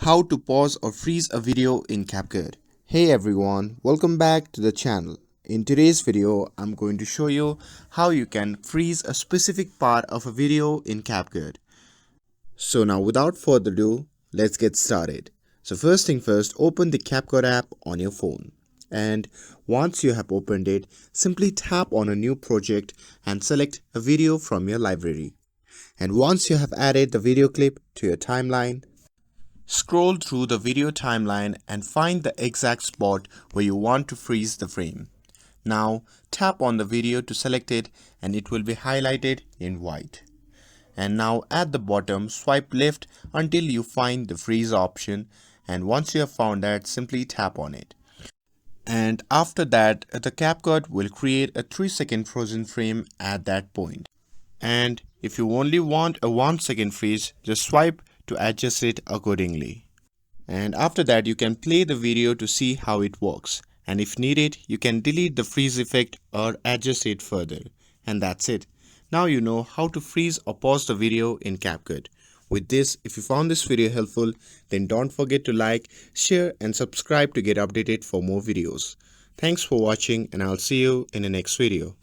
How to pause or freeze a video in CapCut. Hey everyone, welcome back to the channel. In today's video, I'm going to show you how you can freeze a specific part of a video in CapCut. So now without further ado, let's get started. So first thing first, open the CapCut app on your phone. And once you have opened it, simply tap on a new project and select a video from your library. And once you have added the video clip to your timeline, scroll through the video timeline and find the exact spot where you want to freeze the frame. Now tap on the video to select it and it will be highlighted in white. And now at the bottom, swipe left until you find the freeze option, and once you have found that, simply tap on it. And after that, the CapCut will create a 3-second frozen frame at that point. And if you only want a 1-second freeze, just swipe to adjust it accordingly. And after that, you can play the video to see how it works. And if needed, you can delete the freeze effect or adjust it further. And that's it. Now you know how to freeze or pause the video in CapCut. With this, if you found this video helpful, then don't forget to like, share and subscribe to get updated for more videos. Thanks for watching and I'll see you in the next video.